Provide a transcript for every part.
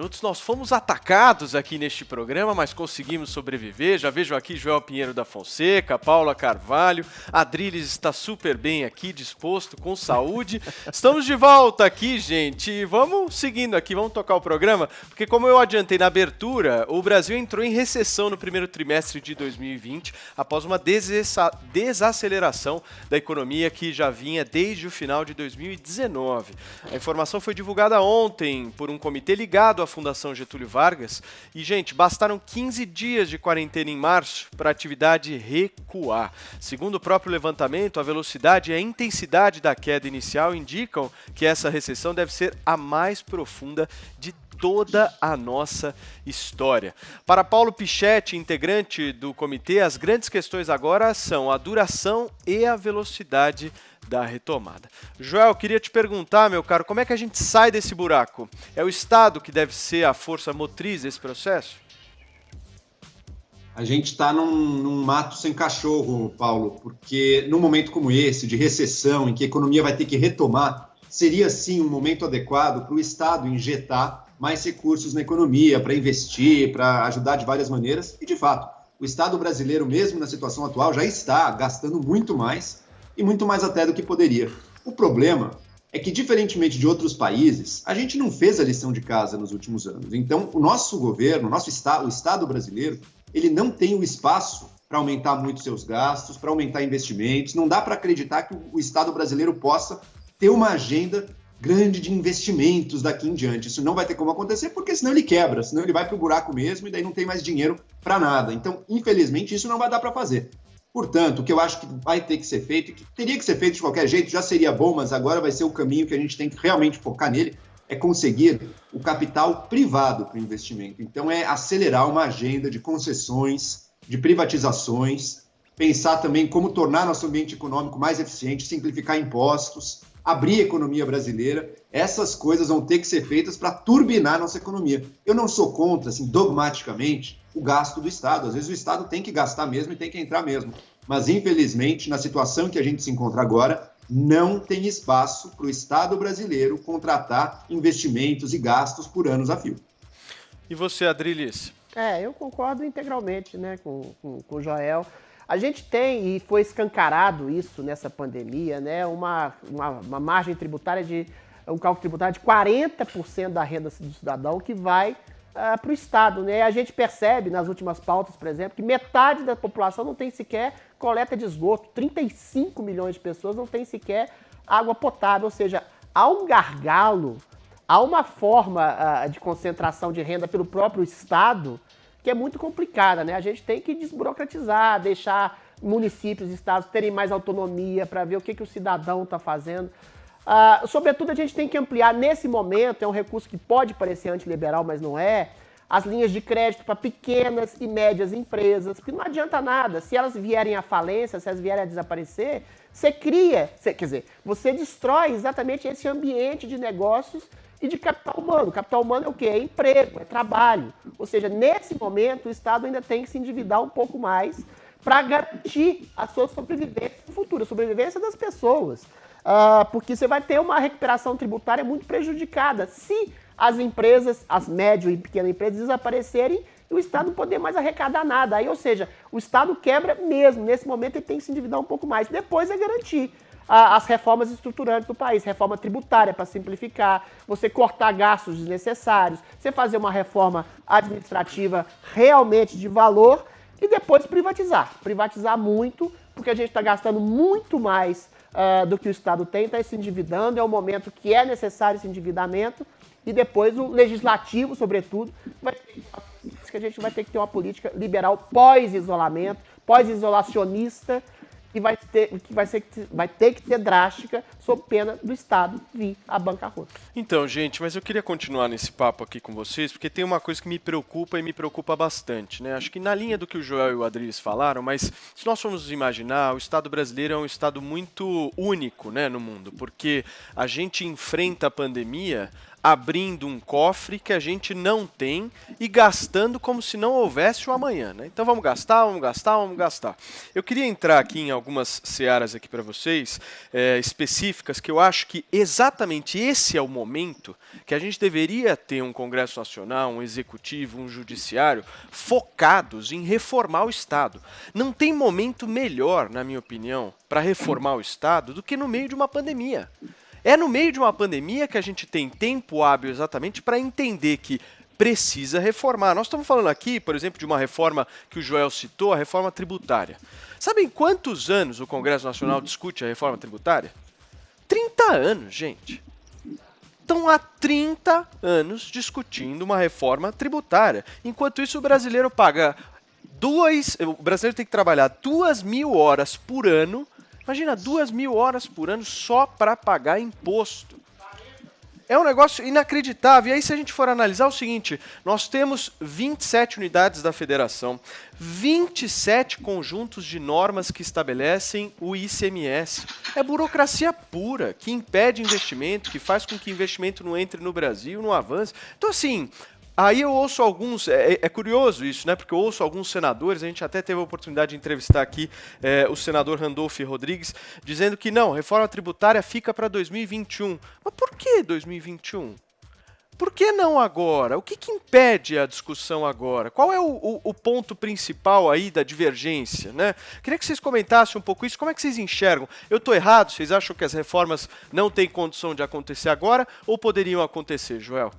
Minutos, nós fomos atacados aqui neste programa, mas conseguimos sobreviver. Já vejo aqui Joel Pinheiro da Fonseca, Paula Carvalho, Adriles está super bem aqui, disposto, com saúde. Estamos de volta aqui, gente, e vamos seguindo aqui, vamos tocar o programa, porque como eu adiantei na abertura, o Brasil entrou em recessão no primeiro trimestre de 2020, após uma desaceleração da economia que já vinha desde o final de 2019. A informação foi divulgada ontem por um comitê ligado à Fundação Getúlio Vargas. E, gente, bastaram 15 dias de quarentena em março para a atividade recuar. Segundo o próprio levantamento, a velocidade e a intensidade da queda inicial indicam que essa recessão deve ser a mais profunda de toda a nossa história. Para Paulo Pichetti, integrante do comitê, as grandes questões agora são a duração e a velocidade da retomada. Joel, queria te perguntar, meu caro, como é que a gente sai desse buraco? É o Estado que deve ser a força motriz desse processo? A gente está num mato sem cachorro, Paulo, porque num momento como esse, de recessão, em que a economia vai ter que retomar, seria sim um momento adequado para o Estado injetar mais recursos na economia, para investir, para ajudar de várias maneiras. E, de fato, o Estado brasileiro, mesmo na situação atual, já está gastando muito mais e muito mais até do que poderia. O problema é que, diferentemente de outros países, a gente não fez a lição de casa nos últimos anos. Então, o nosso governo, o Estado brasileiro, ele não tem o espaço para aumentar muito seus gastos, para aumentar investimentos. Não dá para acreditar que o Estado brasileiro possa ter uma agenda grande de investimentos daqui em diante. Isso não vai ter como acontecer, porque senão ele quebra, senão ele vai para o buraco mesmo e daí não tem mais dinheiro para nada. Então, infelizmente, isso não vai dar para fazer. Portanto, o que eu acho que vai ter que ser feito, e que teria que ser feito de qualquer jeito, já seria bom, mas agora vai ser o caminho que a gente tem que realmente focar nele, é conseguir o capital privado para o investimento. Então, é acelerar uma agenda de concessões, de privatizações, pensar também como tornar nosso ambiente econômico mais eficiente, simplificar impostos, abrir a economia brasileira. Essas coisas vão ter que ser feitas para turbinar nossa economia. Eu não sou contra, assim, dogmaticamente, o gasto do Estado. Às vezes o Estado tem que gastar mesmo e tem que entrar mesmo. Mas, infelizmente, na situação que a gente se encontra agora, não tem espaço para o Estado brasileiro contratar investimentos e gastos por anos a fio. E você, Adriles? Eu concordo integralmente, né, com o Joel. A gente tem, e foi escancarado isso nessa pandemia, né, uma margem tributária um cálculo tributário de 40% da renda do cidadão que vai para o Estado, né? A gente percebe nas últimas pautas, por exemplo, que metade da população não tem sequer coleta de esgoto, 35 milhões de pessoas não tem sequer água potável, ou seja, há um gargalo, há uma forma de concentração de renda pelo próprio Estado que é muito complicada, né? A gente tem que desburocratizar, deixar municípios e estados terem mais autonomia para ver o que o cidadão está fazendo. Sobretudo, a gente tem que ampliar, nesse momento, é um recurso que pode parecer antiliberal, mas não é, as linhas de crédito para pequenas e médias empresas, porque não adianta nada. Se elas vierem à falência, se elas vierem a desaparecer, você destrói exatamente esse ambiente de negócios e de capital humano. Capital humano é o quê? É emprego, é trabalho. Ou seja, nesse momento, o Estado ainda tem que se endividar um pouco mais para garantir a sua sobrevivência no futuro, a sobrevivência das pessoas. Porque você vai ter uma recuperação tributária muito prejudicada se as empresas, as médias e pequenas empresas desaparecerem e o Estado não poder mais arrecadar nada. Aí, ou seja, o Estado quebra mesmo. Nesse momento ele tem que se endividar um pouco mais. Depois é garantir as reformas estruturantes do país, reforma tributária para simplificar, você cortar gastos desnecessários, você fazer uma reforma administrativa realmente de valor e depois privatizar. Privatizar muito, porque a gente está gastando muito mais do que o Estado tem, está se endividando, é o momento que é necessário esse endividamento, e depois o legislativo, sobretudo, que a gente vai ter que ter uma política liberal pós-isolamento, pós-isolacionista, que vai ter que ser drástica, sob pena do Estado vir à bancarrota. Então, gente, mas eu queria continuar nesse papo aqui com vocês, porque tem uma coisa que me preocupa e me preocupa bastante, né? Acho que na linha do que o Joel e o Adriles falaram, mas se nós formos imaginar, o Estado brasileiro é um Estado muito único, né, no mundo, porque a gente enfrenta a pandemia abrindo um cofre que a gente não tem e gastando como se não houvesse o amanhã, né? Então vamos gastar, vamos gastar, vamos gastar. Eu queria entrar aqui em algumas searas aqui para vocês, específicas, que eu acho que exatamente esse é o momento que a gente deveria ter um Congresso Nacional, um Executivo, um Judiciário focados em reformar o Estado. Não tem momento melhor, na minha opinião, para reformar o Estado do que no meio de uma pandemia. É no meio de uma pandemia que a gente tem tempo hábil exatamente para entender que precisa reformar. Nós estamos falando aqui, por exemplo, de uma reforma que o Joel citou, a reforma tributária. Sabem quantos anos o Congresso Nacional discute a reforma tributária? 30 anos, gente. Estão há 30 anos discutindo uma reforma tributária. Enquanto isso, o brasileiro paga o brasileiro tem que trabalhar 2.000 horas por ano. Imagina, 2.000 horas por ano só para pagar imposto. É um negócio inacreditável. E aí, se a gente for analisar o seguinte, nós temos 27 unidades da federação, 27 conjuntos de normas que estabelecem o ICMS. É burocracia pura, que impede investimento, que faz com que investimento não entre no Brasil, não avance. Então, assim... Aí eu ouço alguns, é curioso isso, né? Porque eu ouço alguns senadores, a gente até teve a oportunidade de entrevistar aqui o senador Randolph Rodrigues, dizendo que não, reforma tributária fica para 2021. Mas por que 2021? Por que não agora? O que impede a discussão agora? Qual é o ponto principal aí da divergência, né? Queria que vocês comentassem um pouco isso, como é que vocês enxergam? Eu estou errado? Vocês acham que as reformas não têm condição de acontecer agora ou poderiam acontecer, Joel?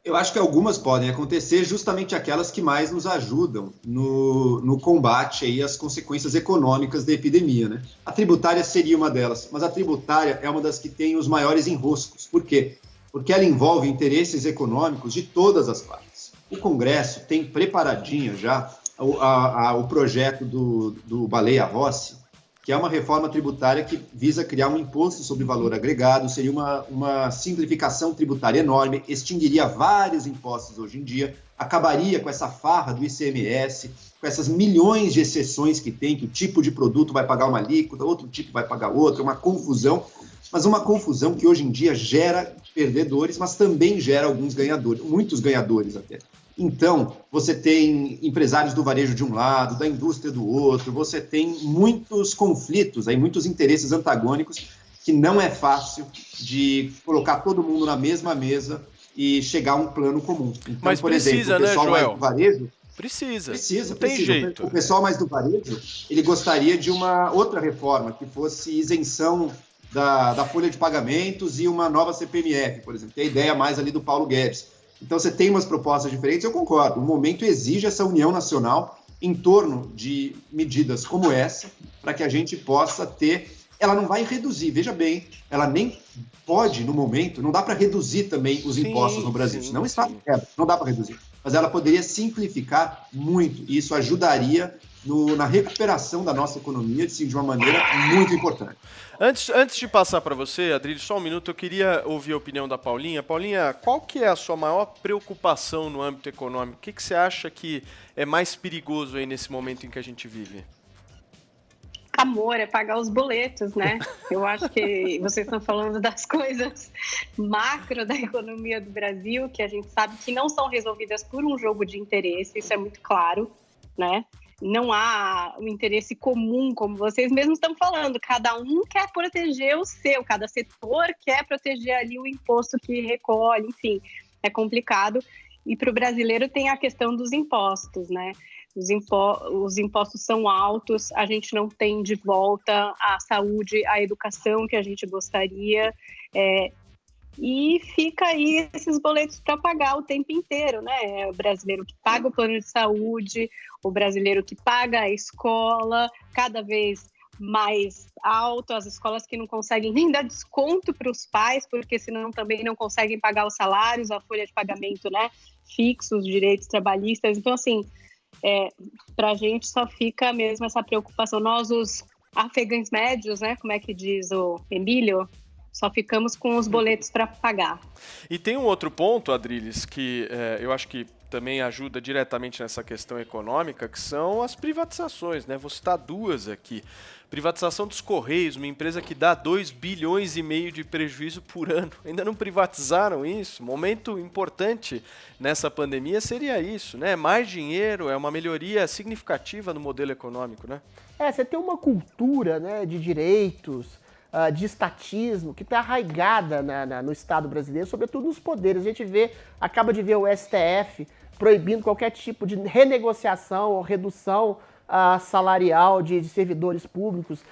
Eu acho que algumas podem acontecer, justamente aquelas que mais nos ajudam no combate aí às consequências econômicas da epidemia, né? A tributária seria uma delas, mas a tributária é uma das que tem os maiores enroscos. Por quê? Porque ela envolve interesses econômicos de todas as partes. O Congresso tem preparadinho já o projeto do Baleia Rossi, que é uma reforma tributária que visa criar um imposto sobre valor agregado, seria uma simplificação tributária enorme, extinguiria vários impostos hoje em dia, acabaria com essa farra do ICMS, com essas milhões de exceções que tem, que o tipo de produto vai pagar uma alíquota, outro tipo vai pagar outra, uma confusão, mas uma confusão que hoje em dia gera perdedores, mas também gera alguns ganhadores, muitos ganhadores até. Então, você tem empresários do varejo de um lado, da indústria do outro, você tem muitos conflitos, aí, muitos interesses antagônicos, que não é fácil de colocar todo mundo na mesma mesa e chegar a um plano comum. Então, mas por precisa, exemplo, o pessoal, né, mais Joel? do varejo... Precisa. Não tem jeito. O pessoal mais do varejo, ele gostaria de uma outra reforma, que fosse isenção da folha de pagamentos e uma nova CPMF, por exemplo, que é a ideia mais ali do Paulo Guedes. Então, você tem umas propostas diferentes, eu concordo. O momento exige essa união nacional em torno de medidas como essa, para que a gente possa ter... Ela não vai reduzir, veja bem, ela nem pode, no momento, não dá para reduzir também os impostos no Brasil, senão está quebra, não dá para reduzir. Mas ela poderia simplificar muito, e isso ajudaria na recuperação da nossa economia, sim, de uma maneira muito importante. Antes de passar para você, Adriles, só um minuto, eu queria ouvir a opinião da Paulinha. Paulinha, qual que é a sua maior preocupação no âmbito econômico? O que você acha que é mais perigoso aí nesse momento em que a gente vive? Amor, é pagar os boletos, né? Eu acho que vocês estão falando das coisas macro da economia do Brasil, que a gente sabe que não são resolvidas por um jogo de interesse, isso é muito claro, né? Não há um interesse comum, como vocês mesmos estão falando. Cada um quer proteger o seu, cada setor quer proteger ali o imposto que recolhe, enfim, é complicado. E para o brasileiro tem a questão dos impostos, né? Os impostos são altos, a gente não tem de volta a saúde, a educação que a gente gostaria, e fica aí esses boletos para pagar o tempo inteiro, né? É o brasileiro que paga o plano de saúde, o brasileiro que paga a escola, cada vez mais alto, as escolas que não conseguem nem dar desconto para os pais, porque senão também não conseguem pagar os salários, a folha de pagamento, né, fixo, os direitos trabalhistas. Então, assim, para a gente só fica mesmo essa preocupação. Nós, os afegãos médios, né, como é que diz o Emílio, só ficamos com os boletos para pagar. E tem um outro ponto, Adriles, que eu acho que também ajuda diretamente nessa questão econômica, que são as privatizações, né? Vou citar duas aqui. Privatização dos Correios, uma empresa que dá 2,5 bilhões de prejuízo por ano. Ainda não privatizaram isso. Momento importante nessa pandemia seria isso, né? Mais dinheiro, é uma melhoria significativa no modelo econômico, né? Você tem uma cultura, né, de direitos, de estatismo, que está arraigada no Estado brasileiro, sobretudo nos poderes. A gente acaba de ver o STF proibindo qualquer tipo de renegociação ou redução salarial de servidores públicos,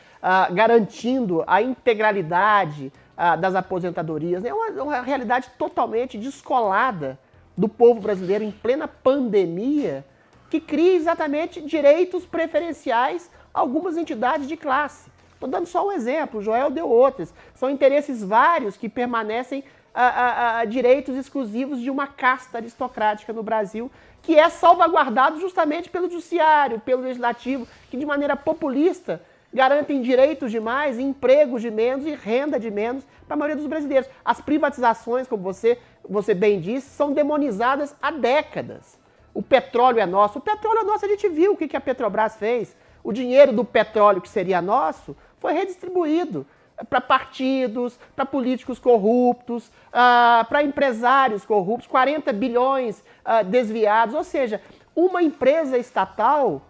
garantindo a integralidade das aposentadorias. É uma realidade totalmente descolada do povo brasileiro em plena pandemia, que cria exatamente direitos preferenciais a algumas entidades de classe. Estou dando só um exemplo, o Joel deu outros. São interesses vários que permanecem a direitos exclusivos de uma casta aristocrática no Brasil, que é salvaguardado justamente pelo judiciário, pelo legislativo, que de maneira populista garantem direitos de mais, empregos de menos e renda de menos para a maioria dos brasileiros. As privatizações, como você bem disse, são demonizadas há décadas. O petróleo é nosso. O petróleo é nosso, a gente viu o que a Petrobras fez. O dinheiro do petróleo que seria nosso foi redistribuído para partidos, para políticos corruptos, para empresários corruptos, 40 bilhões desviados. Ou seja, uma empresa estatal,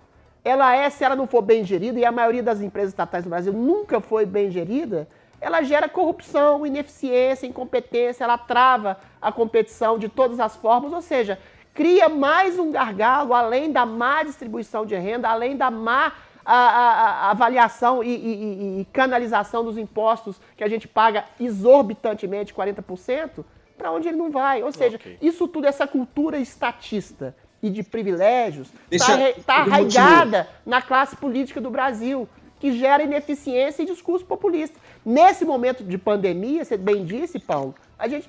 se ela não for bem gerida, e a maioria das empresas estatais no Brasil nunca foi bem gerida, ela gera corrupção, ineficiência, incompetência, ela trava a competição de todas as formas, ou seja, cria mais um gargalo, além da má distribuição de renda, além da má a avaliação e canalização dos impostos que a gente paga exorbitantemente, 40%, para onde ele não vai. Ou seja, isso tudo, essa cultura estatista e de privilégios, está arraigada na classe política do Brasil, que gera ineficiência e discurso populista. Nesse momento de pandemia, você bem disse, Paulo, a gente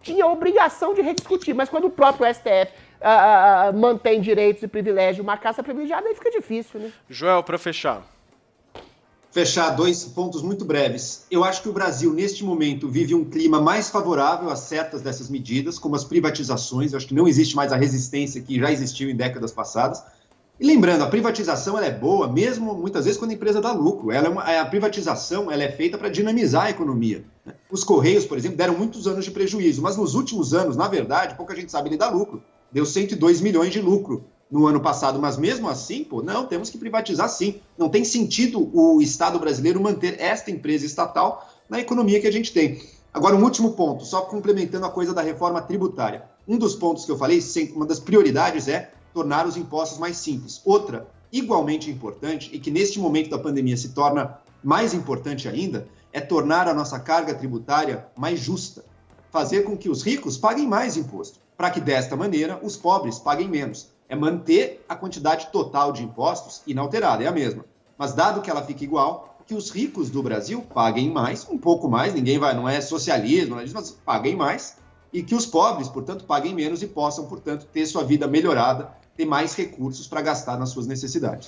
tinha a obrigação de rediscutir, mas quando o próprio STF mantém direitos e privilégios, uma caça privilegiada, aí fica difícil, né? Joel, para fechar. Fechar, 2 pontos muito breves. Eu acho que o Brasil, neste momento, vive um clima mais favorável a certas dessas medidas, como as privatizações. Eu acho que não existe mais a resistência que já existiu em décadas passadas. E lembrando, a privatização ela é boa, mesmo muitas vezes quando a empresa dá lucro. A privatização ela é feita para dinamizar a economia. Os Correios, por exemplo, deram muitos anos de prejuízo, mas nos últimos anos, na verdade, pouca gente sabe, ele dá lucro. Deu 102 milhões de lucro no ano passado, mas mesmo assim, não, temos que privatizar sim. Não tem sentido o Estado brasileiro manter esta empresa estatal na economia que a gente tem. Agora, um último ponto, só complementando a coisa da reforma tributária. Um dos pontos que eu falei, uma das prioridades é tornar os impostos mais simples. Outra, igualmente importante, e que neste momento da pandemia se torna mais importante ainda, é tornar a nossa carga tributária mais justa. Fazer com que os ricos paguem mais imposto, para que desta maneira os pobres paguem menos. É manter a quantidade total de impostos inalterada, é a mesma. Mas dado que ela fica igual, que os ricos do Brasil paguem mais, um pouco mais, não é socialismo, mas paguem mais, e que os pobres, portanto, paguem menos e possam, portanto, ter sua vida melhorada, ter mais recursos para gastar nas suas necessidades.